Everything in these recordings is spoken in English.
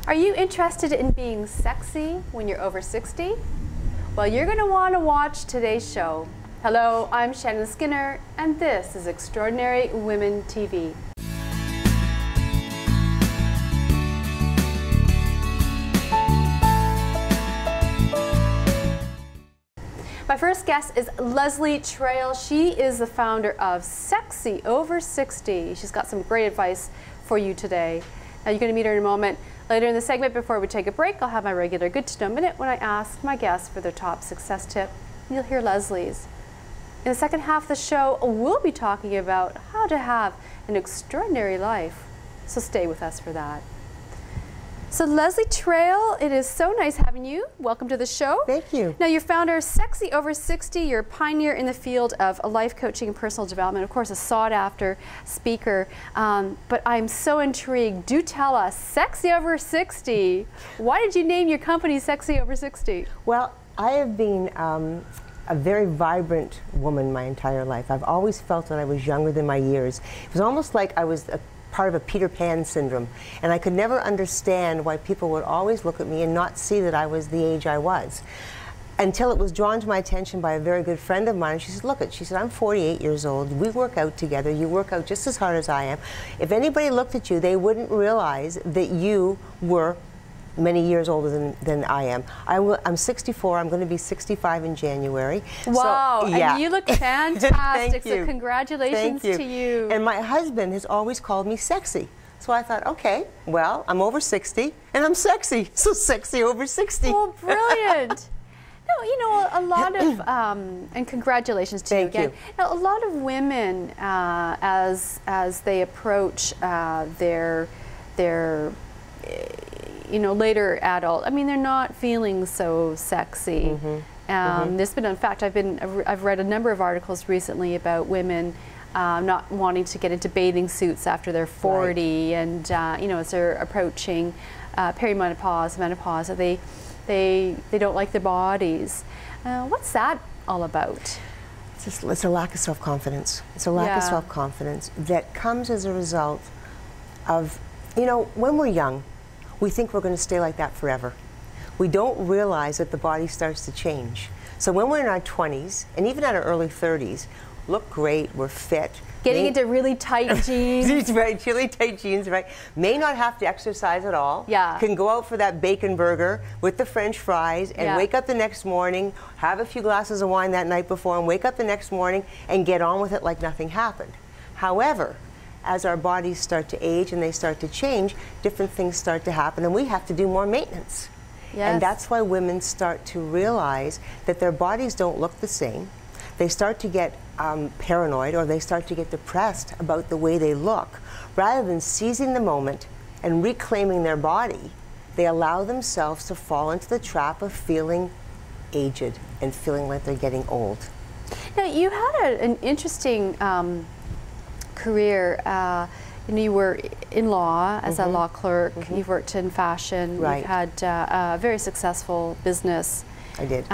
Are you interested in being sexy when you're over 60? Well, you're going to want to watch today's show. Hello, I'm Shannon Skinner, and this is Extraordinary Women TV. My first guest is Leslie Traill. She is the founder of Sexy Over 60. She's got some great advice for you today. Now, you're going to meet her in a moment. Later in the segment, before we take a break, I'll have my regular Good to Know Minute when I ask my guests for their top success tip. You'll hear Leslie's. In the second half of the show, we'll be talking about how to have an extraordinary life. So stay with us for that. So Leslie Traill, it is so nice having you. Welcome to the show. Thank you. Now, you're founder of Sexy Over 60. You're a pioneer in the field of life coaching and personal development. Of course, a sought-after speaker. But I'm so intrigued. Do tell us, Sexy Over 60. Why did you name your company Sexy Over 60? Well, I have been a very vibrant woman my entire life. I've always felt that I was younger than my years. It was almost like I was a part of a Peter Pan syndrome, and I could never understand why people would always look at me and not see that I was the age I was, until it was drawn to my attention by a very good friend of mine. And she said, look, she said, I'm 48 years old, we work out together, you work out just as hard as I am. If anybody looked at you, they wouldn't realize that you were many years older than I am. I'm 64, I'm going to be 65 in January. Wow, so, yeah. And you look fantastic. Thank you. So congratulations to you. And my husband has always called me sexy. So I thought, okay, well, I'm over 60 and I'm sexy. So Sexy Over 60. Oh, brilliant. No, you know, a lot of, and congratulations to you again. Now, a lot of women, as they approach their you know, later adult, I mean, they're not feeling so sexy. There's been, in fact, I've read a number of articles recently about women not wanting to get into bathing suits after they're 40, and you know, as they're approaching perimenopause, menopause, they don't like their bodies. What's that all about? It's a lack of self-confidence. It's a lack of self-confidence that comes as a result of, you know, when we're young, we think we're going to stay like that forever. We don't realize that the body starts to change. So when we're in our 20s, and even at our early 30s, look great, we're fit. Getting into really tight jeans. Right, really tight jeans, right. May not have to exercise at all. Yeah. Can go out for that bacon burger with the French fries and wake up the next morning, have a few glasses of wine that night before, and wake up the next morning and get on with it like nothing happened. However, as our bodies start to age and they start to change, different things start to happen, and we have to do more maintenance. Yes. And that's why women start to realize that their bodies don't look the same. They start to get paranoid, or they start to get depressed about the way they look. Rather than seizing the moment and reclaiming their body, they allow themselves to fall into the trap of feeling aged and feeling like they're getting old. Now, you had an interesting career. You know, you were in law as a law clerk. You've worked in fashion. Right. You've had a very successful business. I did.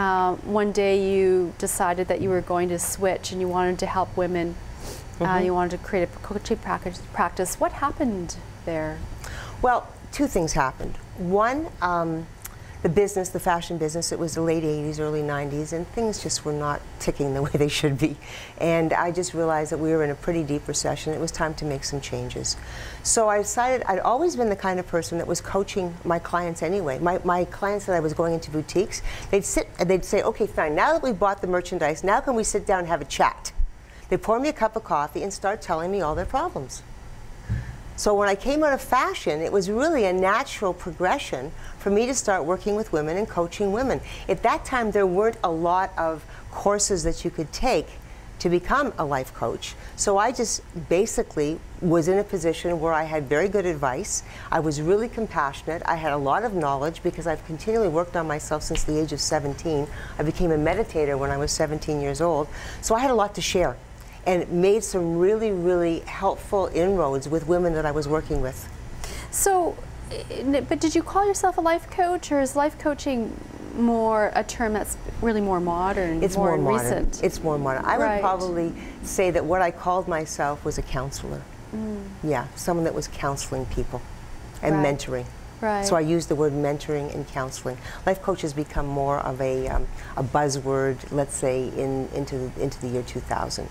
One day you decided that you were going to switch and you wanted to help women. You wanted to create a coaching practice. What happened there? Well, two things happened. One, the business, the fashion business, it was the late 80s, early 90s, and things just were not ticking the way they should be. And I just realized that we were in a pretty deep recession. It was time to make some changes. So I decided, I'd always been the kind of person that was coaching my clients anyway. My clients that I was going into boutiques, they'd sit and they'd say, okay, fine, now that we bought the merchandise, now can we sit down and have a chat? They pour me a cup of coffee and start telling me all their problems. So when I came out of fashion, it was really a natural progression for me to start working with women and coaching women. At that time, there weren't a lot of courses that you could take to become a life coach. So I just basically was in a position where I had very good advice. I was really compassionate. I had a lot of knowledge because I've continually worked on myself since the age of 17. I became a meditator when I was 17 years old. So I had a lot to share, and made some really, really helpful inroads with women that I was working with. So, but did you call yourself a life coach, or is life coaching more a term that's really more modern, it's more modern. recent? It's more modern. I would probably say that what I called myself was a counselor. Yeah, someone that was counseling people and mentoring. Right. So I use the word mentoring and counseling. Life coach has become more of a buzzword, let's say, into the year 2000.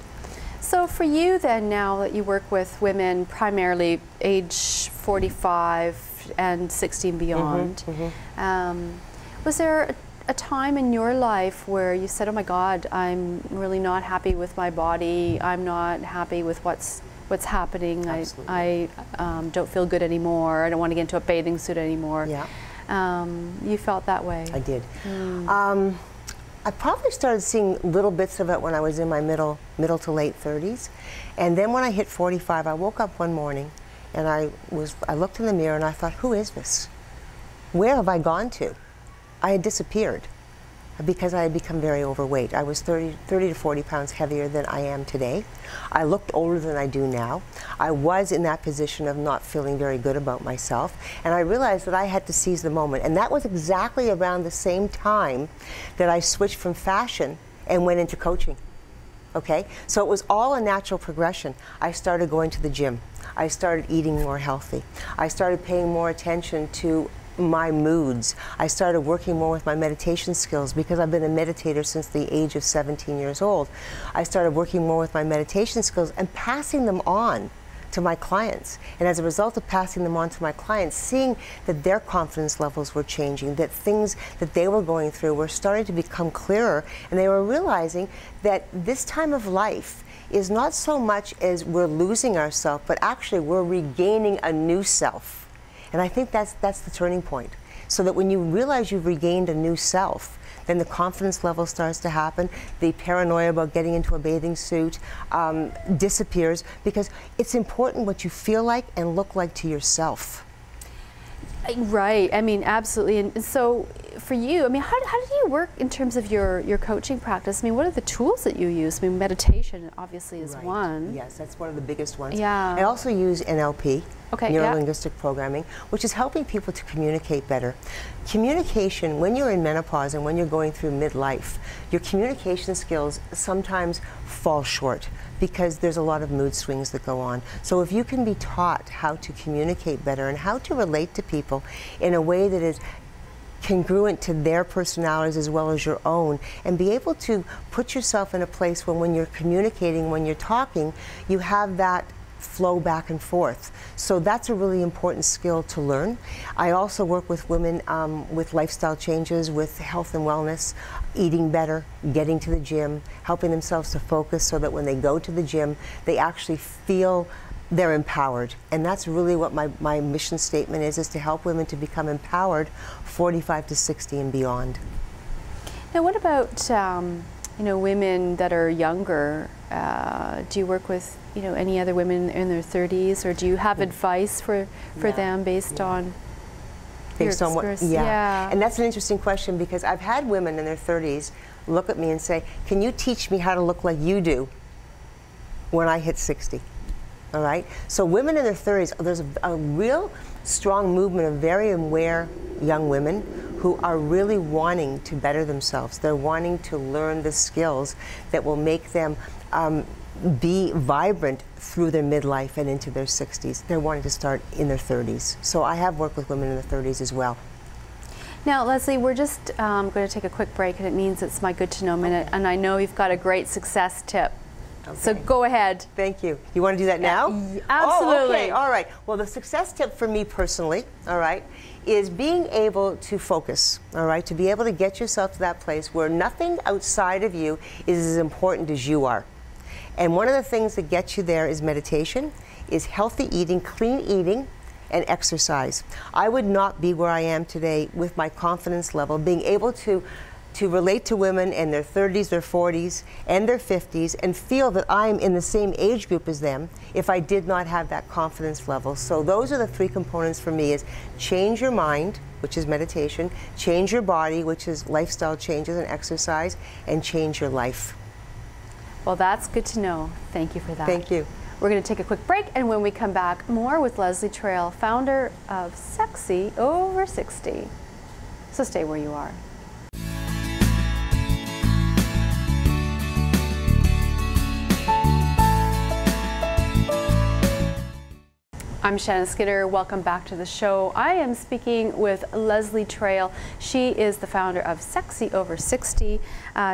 So for you then, now that you work with women primarily age 45 and 60 and beyond, was there a time in your life where you said, oh my God, I'm really not happy with my body, I'm not happy with what's happening, I don't feel good anymore, I don't want to get into a bathing suit anymore? Yeah. You felt that way? I did. I probably started seeing little bits of it when I was in my middle to late 30s. And then when I hit 45, I woke up one morning and I looked in the mirror and I thought, who is this? Where have I gone to? I had disappeared because I had become very overweight. I was 30 to 40 pounds heavier than I am today. I looked older than I do now. I was in that position of not feeling very good about myself, and I realized that I had to seize the moment. And that was exactly around the same time that I switched from fashion and went into coaching. Okay? So it was all a natural progression. I started going to the gym. I started eating more healthy. I started paying more attention to my moods. I started working more with my meditation skills because I've been a meditator since the age of 17 years old. I started working more with my meditation skills and passing them on to my clients. And as a result of passing them on to my clients, seeing that their confidence levels were changing, that things that they were going through were starting to become clearer, and they were realizing that this time of life is not so much as we're losing ourselves, but actually we're regaining a new self. And I think that's the turning point. So that when you realize you've regained a new self, then the confidence level starts to happen. The paranoia about getting into a bathing suit disappears, because it's important what you feel like and look like to yourself. Right. I mean, absolutely. And so for you, I mean, how do you work in terms of your coaching practice? I mean, what are the tools that you use? I mean, meditation obviously is one. Yes, that's one of the biggest ones. Yeah. I also use NLP, neuro-linguistic programming, which is helping people to communicate better. Communication, when you're in menopause and when you're going through midlife, your communication skills sometimes fall short because there's a lot of mood swings that go on. So if you can be taught how to communicate better and how to relate to people in a way that is congruent to their personalities as well as your own, and be able to put yourself in a place where when you're communicating, when you're talking, you have that flow back and forth. So that's a really important skill to learn. I also work with women with lifestyle changes, with health and wellness, eating better, getting to the gym, helping themselves to focus so that when they go to the gym, they actually feel they're empowered. And that's really what my mission statement is to help women to become empowered 45 to 60 and beyond. Now what about you know, women that are younger? Do you work with any other women in their 30s, or do you have advice for them based on based on what? Yeah. And that's an interesting question, because I've had women in their 30s look at me and say, can you teach me how to look like you do when I hit 60? All right? So women in their 30s, there's a real strong movement of very aware young women who are really wanting to better themselves. They're wanting to learn the skills that will make them be vibrant through their midlife and into their 60s. They're wanting to start in their 30s. So I have worked with women in their 30s as well. Now, Leslie, we're just going to take a quick break, and it means it's my good to know minute, and I know you've got a great success tip. Okay. So go ahead. Thank you. You want to do that now? Absolutely. Oh, okay. All right. Well, the success tip for me personally, all right, is being able to focus, all right, to be able to get yourself to that place where nothing outside of you is as important as you are. And one of the things that gets you there is meditation, is healthy eating, clean eating, and exercise. I would not be where I am today with my confidence level, being able to relate to women in their 30s, their 40s, and their 50s, and feel that I'm in the same age group as them if I did not have that confidence level. So those are the three components for me: is change your mind, which is meditation, change your body, which is lifestyle changes and exercise, and change your life. Well, that's good to know. Thank you for that. Thank you. We're going to take a quick break, and when we come back, more with Leslie Traill, founder of Sexy Over 60. So stay where you are. I'm Shannon Skinner. Welcome back to the show. I am speaking with Leslie Traill. She is the founder of Sexy Over 60.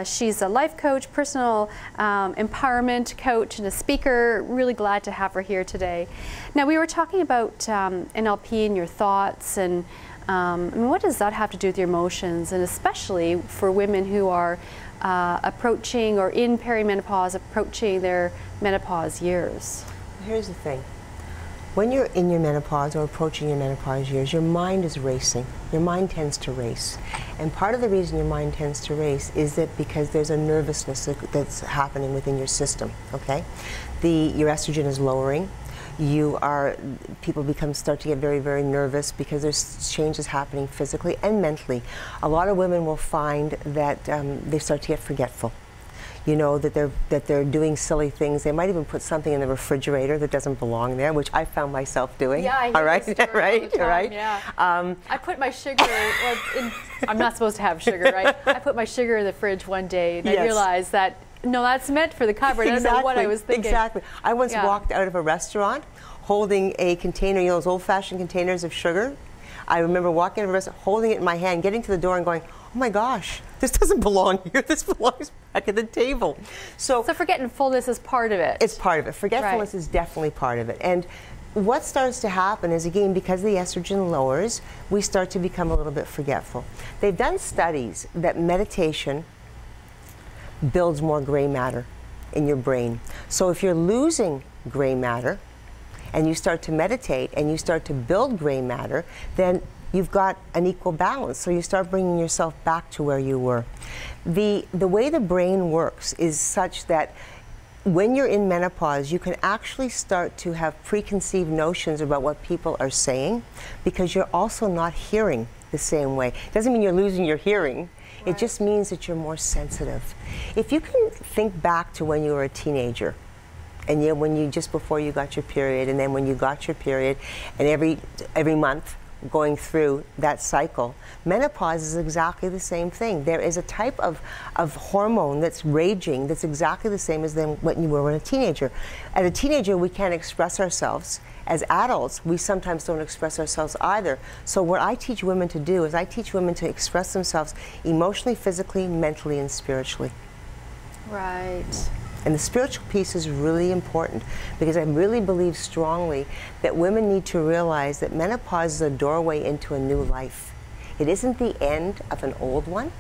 She's a life coach, personal empowerment coach, and a speaker. Really glad to have her here today. Now, we were talking about NLP and your thoughts, and I mean, what does that have to do with your emotions, and especially for women who are approaching or in perimenopause, approaching their menopause years? Here's the thing. When you're in your menopause or approaching your menopause years, your mind is racing. Your mind tends to race. And part of the reason your mind tends to race is that because there's a nervousness that's happening within your system, okay? Your estrogen is lowering. People start to get very, very nervous because there's changes happening physically and mentally. A lot of women will find that they start to get forgetful. You know, that they're doing silly things. They might even put something in the refrigerator that doesn't belong there, which I found myself doing. Yeah, I hear all right, this story right, all the time, right. Yeah. I put my sugar. I'm not supposed to have sugar, right? I put my sugar in the fridge one day, and yes. I realized that no, that's meant for the cupboard. Exactly. I don't know what I was thinking. Exactly. I once walked out of a restaurant holding a container, you know, those old-fashioned containers of sugar. I remember walking out of a restaurant, holding it in my hand, getting to the door, and going, "Oh my gosh, this doesn't belong here. This belongs back at the table." So forgetfulness is part of it. It's part of it. Forgetfulness is definitely part of it. And what starts to happen is, again, because the estrogen lowers, we start to become a little bit forgetful. They've done studies that meditation builds more gray matter in your brain. So if you're losing gray matter and you start to meditate and you start to build gray matter, then you've got an equal balance. So you start bringing yourself back to where you were. The way the brain works is such that when you're in menopause, you can actually start to have preconceived notions about what people are saying because you're also not hearing the same way. It doesn't mean you're losing your hearing. Right. It just means that you're more sensitive. If you can think back to when you were a teenager, and just before you got your period, and then when you got your period, and every month going through that cycle, menopause is exactly the same thing. There is a type of hormone that's raging that's exactly the same as what you were when a teenager. As a teenager, we can't express ourselves. As adults, we sometimes don't express ourselves either. So what I teach women to do is I teach women to express themselves emotionally, physically, mentally, and spiritually. Right. And the spiritual piece is really important because I really believe strongly that women need to realize that menopause is a doorway into a new life. It isn't the end of an old one,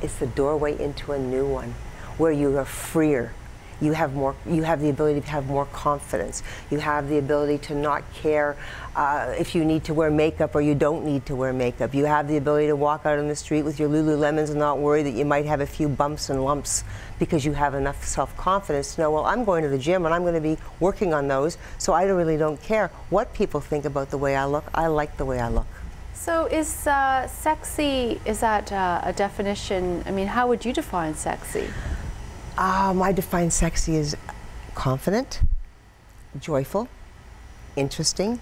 it's the doorway into a new one where you are freer. You have the ability to have more confidence. You have the ability to not care if you need to wear makeup or you don't need to wear makeup. You have the ability to walk out on the street with your Lululemons and not worry that you might have a few bumps and lumps because you have enough self-confidence to know, well, I'm going to the gym and I'm going to be working on those, so I really don't care what people think about the way I look. I like the way I look. So is sexy, is that a definition? I mean, how would you define sexy? I define sexy as confident, joyful, interesting,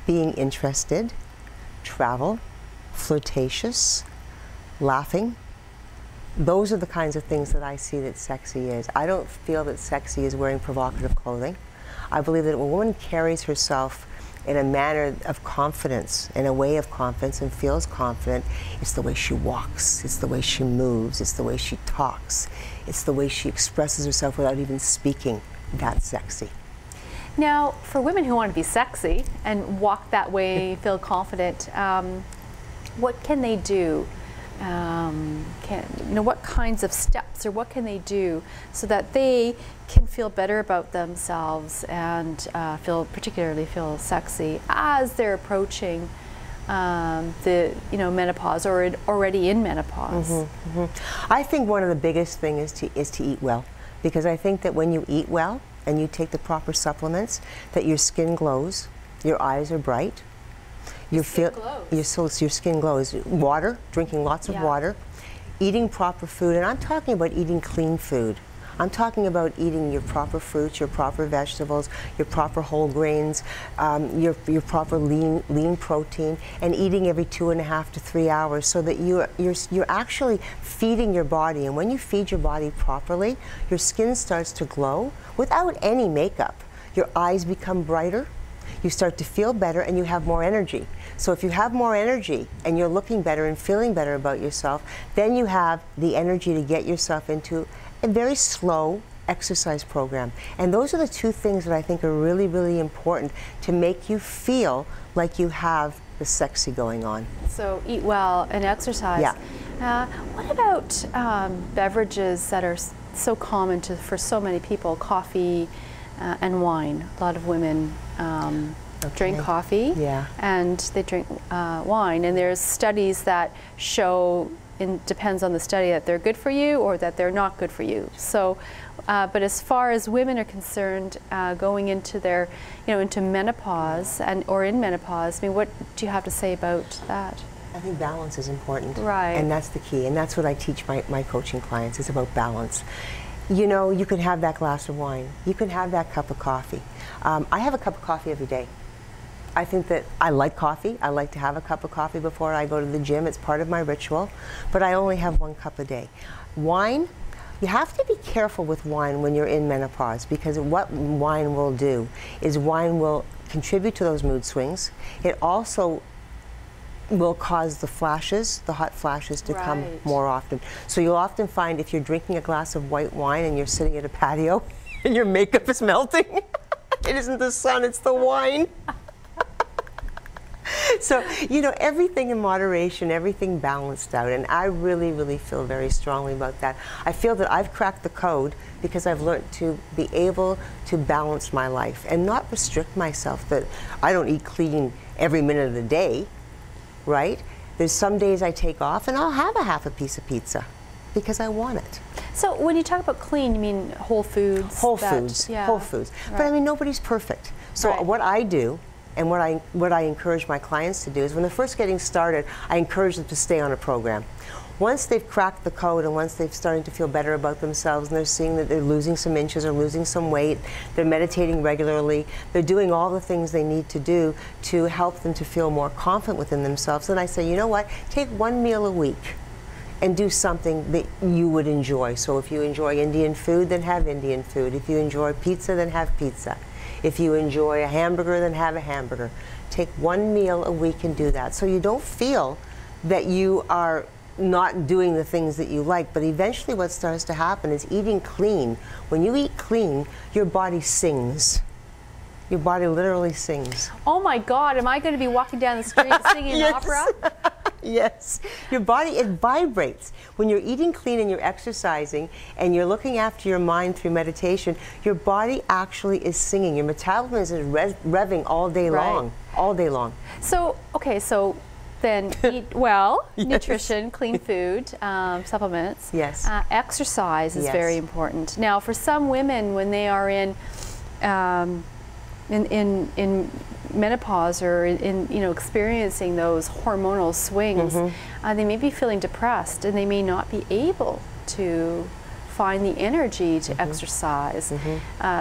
being interested, travel, flirtatious, laughing. Those are the kinds of things that I see that sexy is. I don't feel that sexy is wearing provocative clothing. I believe that when a woman carries herself in a manner of confidence, in a way of confidence, and feels confident, it's the way she walks, it's the way she moves, it's the way she talks, it's the way she expresses herself without even speaking. That's sexy. Now, for women who want to be sexy and walk that way, feel confident, what can they do? What kinds of steps or what can they do so that they can feel better about themselves and particularly feel sexy as they're approaching the menopause or already in menopause? Mm-hmm, mm-hmm. I think one of the biggest things is to eat well, because I think that when you eat well and you take the proper supplements, that your skin glows, your eyes are bright. Your skin glows. Water, drinking lots of water, eating proper food, and I'm talking about eating clean food. I'm talking about eating your proper fruits, your proper vegetables, your proper whole grains, your proper lean protein, and eating every 2.5 to 3 hours, so that you're actually feeding your body. And when you feed your body properly, your skin starts to glow without any makeup. Your eyes become brighter. You start to feel better and you have more energy. So if you have more energy and you're looking better and feeling better about yourself, then you have the energy to get yourself into a very slow exercise program. And those are the two things that I think are really, really important to make you feel like you have the sexy going on. So eat well and exercise. Yeah. What about beverages that are so common for so many people? Coffee and wine. A lot of women drink coffee, and they drink wine. And there's studies that show, it depends on the study, that they're good for you or that they're not good for you. So, but as far as women are concerned, going into their, into menopause or in menopause, I mean, what do you have to say about that? I think balance is important. Right. And that's the key. And that's what I teach my coaching clients. It's about balance. You can have that glass of wine. You can have that cup of coffee. I have a cup of coffee every day. I think that I like coffee. I like to have a cup of coffee before I go to the gym. It's part of my ritual. But I only have one cup a day. Wine, you have to be careful with wine when you're in menopause, because what wine will do is wine will contribute to those mood swings. It also will cause the flashes, the hot flashes, to come more often. So you'll often find if you're drinking a glass of white wine and you're sitting at a patio and your makeup is melting, it isn't the sun, it's the wine. So, everything in moderation, everything balanced out, and I really, really feel very strongly about that. I feel that I've cracked the code because I've learned to be able to balance my life and not restrict myself, that I don't eat clean every minute of the day, right? There's some days I take off and I'll have a half a piece of pizza because I want it. So when you talk about clean, you mean whole foods? Whole foods, yeah. Whole foods. Right. But I mean, nobody's perfect. So what I do, and what I encourage my clients to do, is when they're first getting started, I encourage them to stay on a program. Once they've cracked the code and once they've started to feel better about themselves and they're seeing that they're losing some inches or losing some weight, they're meditating regularly, they're doing all the things they need to do to help them to feel more confident within themselves, then I say, you know what, take one meal a week and do something that you would enjoy. So if you enjoy Indian food, then have Indian food. If you enjoy pizza, then have pizza. If you enjoy a hamburger, then have a hamburger. Take one meal a week and do that. So you don't feel that you are not doing the things that you like, but eventually what starts to happen is eating clean. When you eat clean, your body sings. Your body literally sings. Oh my God, am I going to be walking down the street singing opera? Yes. Your body, it vibrates. When you're eating clean and you're exercising and you're looking after your mind through meditation, your body actually is singing. Your metabolism is revving all day long. All day long. So, okay, so then eat well, nutrition, clean food, supplements. Yes. Exercise is very important. Now, for some women, when they are in menopause or in experiencing those hormonal swings, they may be feeling depressed and they may not be able to find the energy to exercise.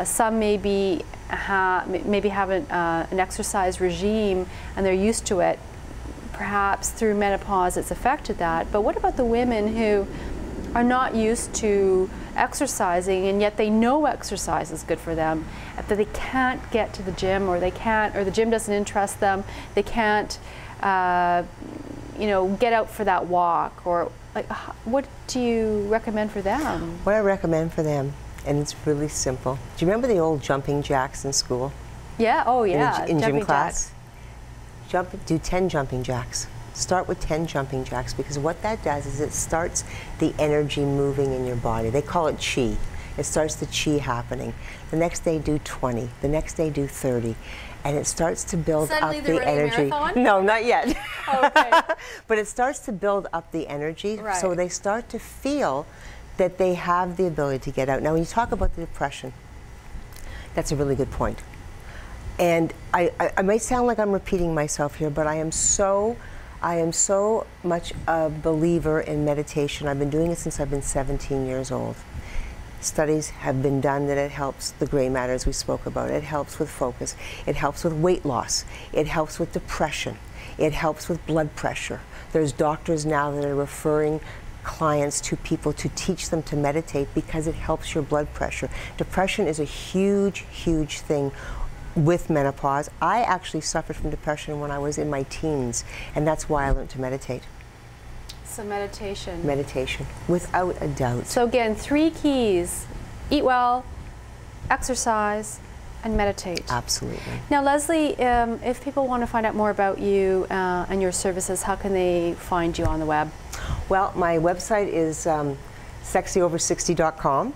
Some maybe have an exercise regime and they're used to it. Perhaps through menopause it's affected that. But what about the women who are not used to exercising and yet they know exercise is good for them, that they can't get to the gym, or the gym doesn't interest them, they can't get out for that walk, or what do you recommend for them? What I recommend for them, and it's really simple. Do you remember the old jumping jacks in school? Yeah, oh yeah. In gym class? Do 10 jumping jacks. Start with 10 jumping jacks, because what that does is it starts the energy moving in your body. They call it chi. It starts the chi happening. The next day do 20. The next day do 30. And it starts to build up the energy. Marathon? No, not yet. Okay. But it starts to build up the energy, right. So they start to feel that they have the ability to get out. Now when you talk about the depression, that's a really good point. And I might sound like I'm repeating myself here, but I am so much a believer in meditation. I've been doing it since I've been 17 years old. Studies have been done that it helps the gray matter, as we spoke about. It helps with focus. It helps with weight loss. It helps with depression. It helps with blood pressure. There's doctors now that are referring clients to people to teach them to meditate because it helps your blood pressure. Depression is a huge, huge thing with menopause. I actually suffered from depression when I was in my teens, and that's why I learned to meditate. So meditation. Meditation, without a doubt. So again, 3 keys: eat well, exercise, and meditate. Absolutely. Now, Leslie, if people want to find out more about you and your services, how can they find you on the web? Well, my website is sexyover60.com,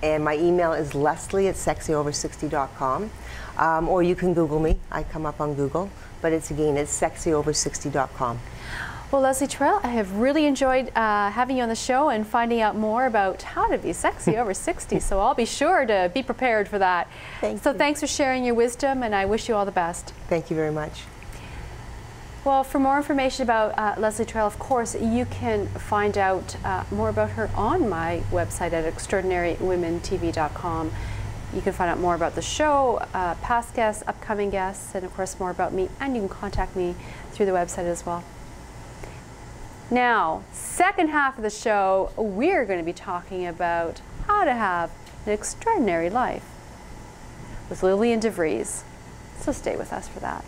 and my email is leslie@sexyover60.com, or you can Google me. I come up on Google, but it's sexyover60.com. Well, Leslie Traill, I have really enjoyed having you on the show and finding out more about how to be sexy over 60. So I'll be sure to be prepared for that. So thanks for sharing your wisdom, and I wish you all the best. Thank you very much. Well, for more information about Leslie Traill, of course, you can find out more about her on my website at extraordinarywomentv.com. You can find out more about the show, past guests, upcoming guests, and of course more about me, and you can contact me through the website as well. Now, second half of the show, we're going to be talking about how to have an extraordinary life with Lillian DeVries. So stay with us for that.